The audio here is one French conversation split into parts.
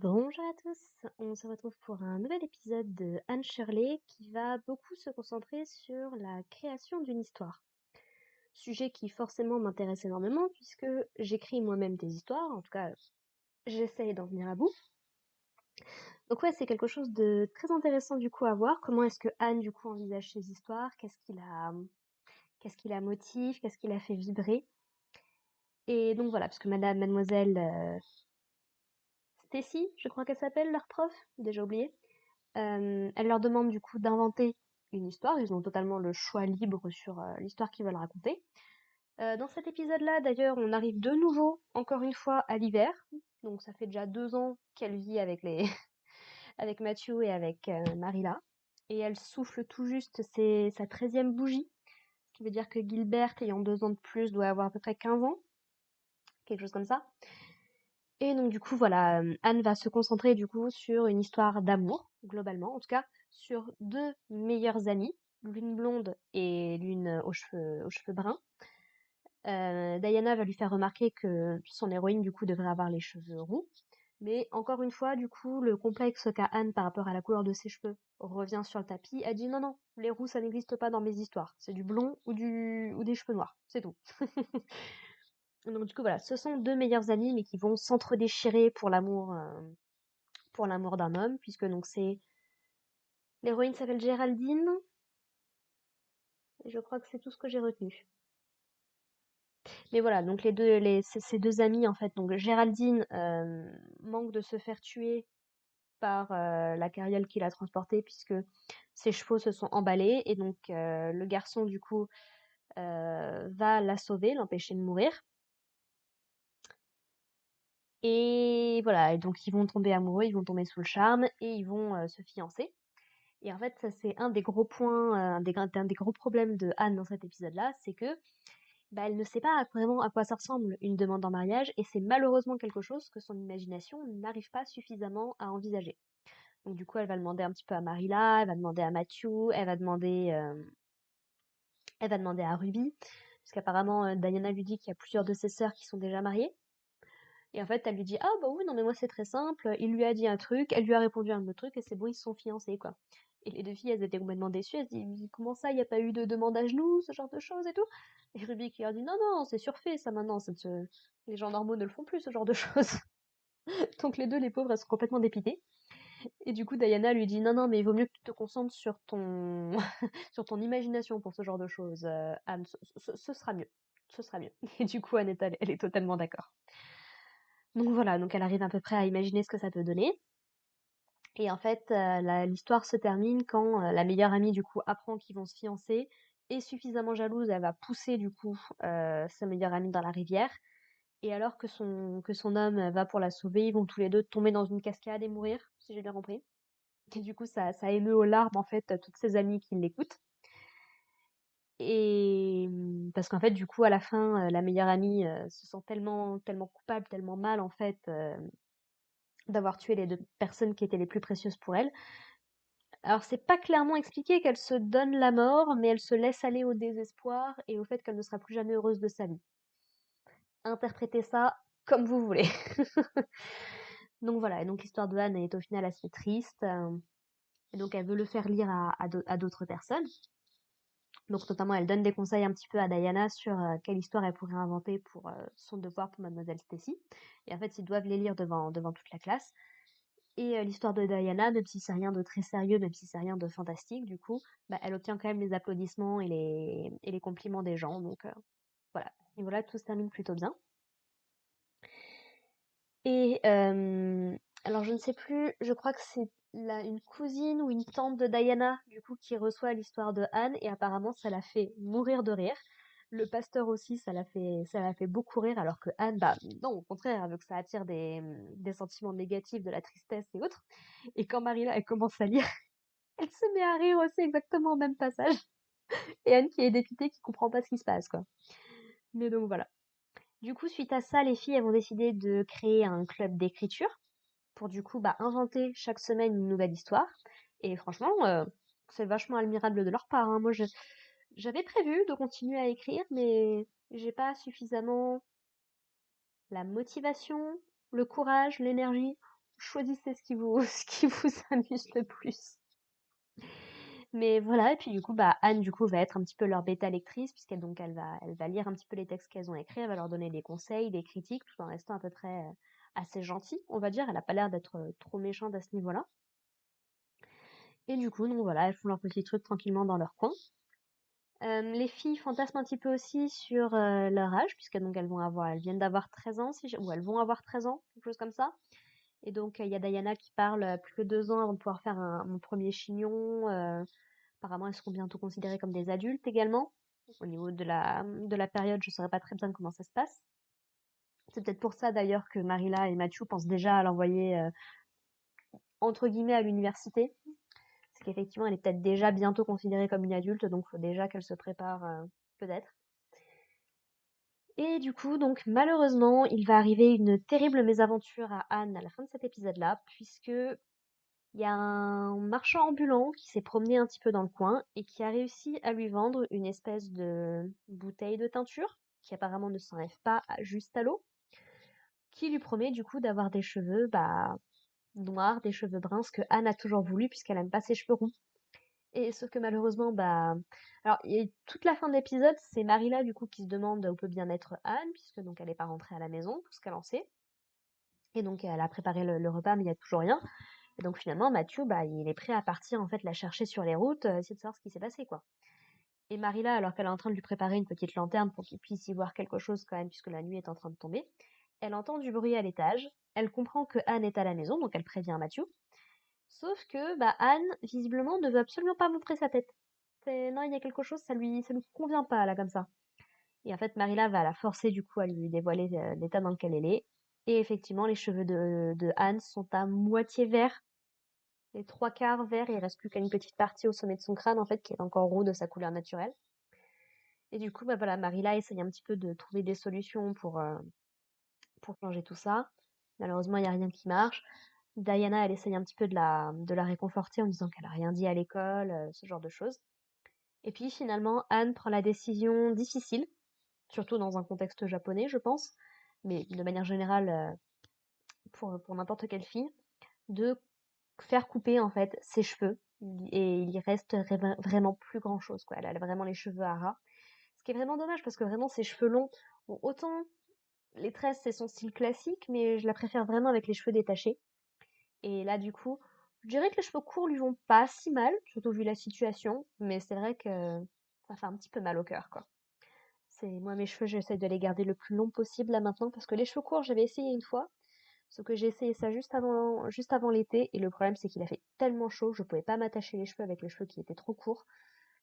Bonjour à tous, on se retrouve pour un nouvel épisode de Anne Shirley qui va beaucoup se concentrer sur la création d'une histoire. Sujet qui forcément m'intéresse énormément puisque j'écris moi-même des histoires, en tout cas j'essaye d'en venir à bout. Donc ouais, c'est quelque chose de très intéressant du coup à voir. Comment est-ce que Anne du coup envisage ses histoires, qu'est-ce qui la motive, qu'est-ce qui la fait vibrer. Et donc voilà, parce que mademoiselle Stacy, je crois qu'elle s'appelle, leur prof, déjà oublié. Elle leur demande du coup d'inventer une histoire. Ils ont totalement le choix libre sur l'histoire qu'ils veulent raconter. Dans cet épisode-là, d'ailleurs, on arrive de nouveau, encore une fois, à l'hiver. Donc ça fait déjà 2 ans qu'elle vit avec avec Matthew et avec Marilla. Et elle souffle tout juste sa 13e bougie. Ce qui veut dire que Gilbert, ayant 2 ans de plus, doit avoir à peu près 15 ans. Quelque chose comme ça. Et donc du coup voilà, Anne va se concentrer du coup sur une histoire d'amour, globalement, en tout cas sur deux meilleures amies, l'une blonde et l'une aux cheveux bruns. Diana va lui faire remarquer que son héroïne du coup devrait avoir les cheveux roux. Mais encore une fois, du coup, le complexe qu'a Anne par rapport à la couleur de ses cheveux revient sur le tapis. Elle dit non, non, les roux ça n'existe pas dans mes histoires. C'est du blond ou des cheveux noirs, c'est tout. Donc du coup voilà, ce sont deux meilleures amies mais qui vont s'entre-déchirer pour l'amour d'un homme, puisque donc c'est l'héroïne s'appelle Géraldine, et je crois que c'est tout ce que j'ai retenu. Mais voilà, donc ces deux amies en fait, donc Géraldine manque de se faire tuer par la carriole qui l'a transportée puisque ses chevaux se sont emballés et donc le garçon du coup va la sauver, l'empêcher de mourir. Et voilà, et donc ils vont tomber amoureux, ils vont tomber sous le charme et ils vont se fiancer. Et en fait, ça c'est un des gros points, un des gros problèmes de Anne dans cet épisode-là, c'est que bah, elle ne sait pas vraiment à quoi ça ressemble une demande en mariage, et c'est malheureusement quelque chose que son imagination n'arrive pas suffisamment à envisager. Donc du coup, elle va demander un petit peu à Marilla, elle va demander à Matthew, elle va demander à Ruby, parce qu'apparemment Diana lui dit qu'il y a plusieurs de ses sœurs qui sont déjà mariées. Et en fait, elle lui dit ah bah oui non mais moi c'est très simple. Il lui a dit un truc, elle lui a répondu un autre truc et c'est bon ils se sont fiancés quoi. Et les deux filles, elles étaient complètement déçues. Elles se disent, comment ça, il n'y a pas eu de demande à genoux, ce genre de choses et tout. Et Ruby qui leur dit, non, non, c'est surfait, ça maintenant. Les gens normaux ne le font plus, ce genre de choses. Donc les deux, les pauvres, elles sont complètement dépitées. Et du coup, Diana lui dit, non, non, mais il vaut mieux que tu te concentres sur sur ton imagination pour ce genre de choses, Anne. Ce sera mieux. Ce sera mieux. Et du coup, Anne elle est totalement d'accord. Donc voilà, donc elle arrive à peu près à imaginer ce que ça peut donner. Et en fait, l'histoire se termine quand la meilleure amie du coup apprend qu'ils vont se fiancer, est suffisamment jalouse, elle va pousser du coup sa meilleure amie dans la rivière. Et alors que son homme va pour la sauver, ils vont tous les deux tomber dans une cascade et mourir, si j'ai bien compris. Et du coup, ça émeut aux larmes en fait toutes ses amies qui l'écoutent. Et parce qu'en fait, du coup, à la fin, la meilleure amie se sent tellement coupable, tellement mal en fait d'avoir tué les deux personnes qui étaient les plus précieuses pour elle. Alors, c'est pas clairement expliqué qu'elle se donne la mort, mais elle se laisse aller au désespoir et au fait qu'elle ne sera plus jamais heureuse de sa vie. Interprétez ça comme vous voulez. Donc voilà, et donc l'histoire de Anne est au final assez triste. Et donc elle veut le faire lire à d'autres personnes. Donc notamment, elle donne des conseils un petit peu à Diana sur quelle histoire elle pourrait inventer pour son devoir pour Mademoiselle Stacy. Et en fait, ils doivent les lire devant toute la classe. Et l'histoire de Diana, même si c'est rien de très sérieux, même si c'est rien de fantastique, du coup, bah, elle obtient quand même les applaudissements et les compliments des gens. Donc voilà, et voilà, tout se termine plutôt bien. Et alors je ne sais plus, je crois que c'est une cousine ou une tante de Diana, du coup, qui reçoit l'histoire de Anne, et apparemment ça l'a fait mourir de rire. Le pasteur aussi, ça l'a fait beaucoup rire, alors que Anne, bah non, au contraire, elle veut que ça attire des sentiments négatifs, de la tristesse et autres. Et quand Marilla, elle commence à lire, elle se met à rire aussi exactement au même passage. Et Anne qui est dépitée, qui comprend pas ce qui se passe, quoi. Mais donc voilà. Du coup, suite à ça, les filles, elles vont décider de créer un club d'écriture pour du coup, bah, inventer chaque semaine une nouvelle histoire. Et franchement, c'est vachement admirable de leur part, hein. Moi, j'avais prévu de continuer à écrire, mais j'ai pas suffisamment la motivation, le courage, l'énergie. choisissez ce qui vous, ce qui vous amuse le plus. Mais voilà, et puis du coup, bah, Anne, du coup, va être un petit peu leur bêta lectrice, puisqu'elle donc elle va lire un petit peu les textes qu'elles ont écrits, elle va leur donner des conseils, des critiques, tout en restant à peu près assez gentille, on va dire. Elle a pas l'air d'être trop méchante à ce niveau-là. Et du coup, donc voilà, elles font leur petit truc tranquillement dans leur coin. Les filles fantasment un petit peu aussi sur leur âge, puisque donc elles viennent d'avoir 13 ans, ou elles vont avoir 13 ans, quelque chose comme ça. Et donc il y a Diana qui parle plus que 2 ans avant de pouvoir faire mon premier chignon. Apparemment, elles seront bientôt considérées comme des adultes également. Au niveau de la période, je ne saurais pas très bien comment ça se passe. C'est peut-être pour ça d'ailleurs que Marilla et Matthew pensent déjà à l'envoyer entre guillemets à l'université. Parce qu'effectivement, elle est peut-être déjà bientôt considérée comme une adulte, donc il faut déjà qu'elle se prépare peut-être. Et du coup, donc malheureusement, il va arriver une terrible mésaventure à Anne à la fin de cet épisode-là, puisque il y a un marchand ambulant qui s'est promené un petit peu dans le coin et qui a réussi à lui vendre une espèce de bouteille de teinture, qui apparemment ne s'enlève pas juste à l'eau, qui lui promet du coup d'avoir des cheveux noirs, des cheveux bruns, ce que Anne a toujours voulu puisqu'elle aime pas ses cheveux roux. Et sauf que malheureusement, alors toute la fin de l'épisode, c'est Marilla du coup qui se demande où peut bien être Anne, puisque donc elle n'est pas rentrée à la maison, tout ce qu'elle en sait. Et donc elle a préparé le repas, mais il n'y a toujours rien. Et donc finalement, Matthew, il est prêt à partir en fait la chercher sur les routes, essayer de savoir ce qui s'est passé, quoi. Et Marilla, alors qu'elle est en train de lui préparer une petite lanterne pour qu'il puisse y voir quelque chose quand même, puisque la nuit est en train de tomber, elle entend du bruit à l'étage, elle comprend que Anne est à la maison, donc elle prévient Matthew. Sauf que Anne, visiblement, ne veut absolument pas montrer sa tête. Non, il y a quelque chose, ça lui convient pas là comme ça. Et en fait, Marilla va la forcer du coup à lui dévoiler l'état dans lequel elle est. Et effectivement, les cheveux de Anne sont à moitié verts, les trois quarts verts, et il reste plus qu'une petite partie au sommet de son crâne en fait qui est encore roux de sa couleur naturelle. Et du coup, voilà, Marilla essaye un petit peu de trouver des solutions pour changer tout ça. Malheureusement, il n'y a rien qui marche. Diana, elle essaye un petit peu de la réconforter en disant qu'elle a rien dit à l'école, ce genre de choses. Et puis finalement, Anne prend la décision difficile, surtout dans un contexte japonais, je pense, mais de manière générale pour n'importe quelle fille, de faire couper en fait ses cheveux et il y reste vraiment plus grand chose quoi. Elle a vraiment les cheveux à ras. Ce qui est vraiment dommage parce que vraiment ses cheveux longs, bon, autant les tresses c'est son style classique, mais je la préfère vraiment avec les cheveux détachés. Et là du coup, je dirais que les cheveux courts lui vont pas si mal, surtout vu la situation, mais c'est vrai que ça fait un petit peu mal au cœur quoi. C'est moi mes cheveux, j'essaie de les garder le plus long possible là maintenant parce que les cheveux courts, j'avais essayé une fois, sauf que j'ai essayé ça juste avant l'été et le problème c'est qu'il a fait tellement chaud, je pouvais pas m'attacher les cheveux avec les cheveux qui étaient trop courts.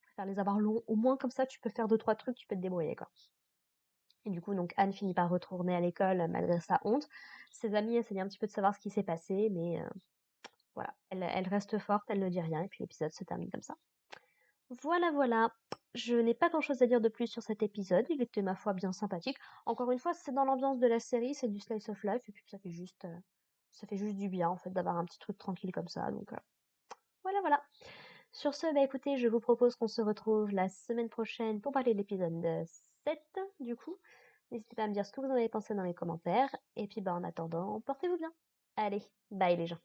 Je préfère les avoir longs, au moins comme ça tu peux faire deux trois trucs, tu peux te débrouiller quoi. Et du coup donc Anne finit par retourner à l'école malgré sa honte. Ses amis essayent un petit peu de savoir ce qui s'est passé, mais voilà, elle reste forte, elle ne dit rien et puis l'épisode se termine comme ça. Voilà, voilà. Je n'ai pas grand-chose à dire de plus sur cet épisode. Il était, ma foi, bien sympathique. Encore une fois, c'est dans l'ambiance de la série, c'est du slice of life, et puis ça fait juste du bien, en fait, d'avoir un petit truc tranquille comme ça. Donc, voilà, voilà. Sur ce, écoutez, je vous propose qu'on se retrouve la semaine prochaine pour parler de l'épisode 7, du coup. N'hésitez pas à me dire ce que vous en avez pensé dans les commentaires. Et puis, en attendant, portez-vous bien. Allez, bye les gens.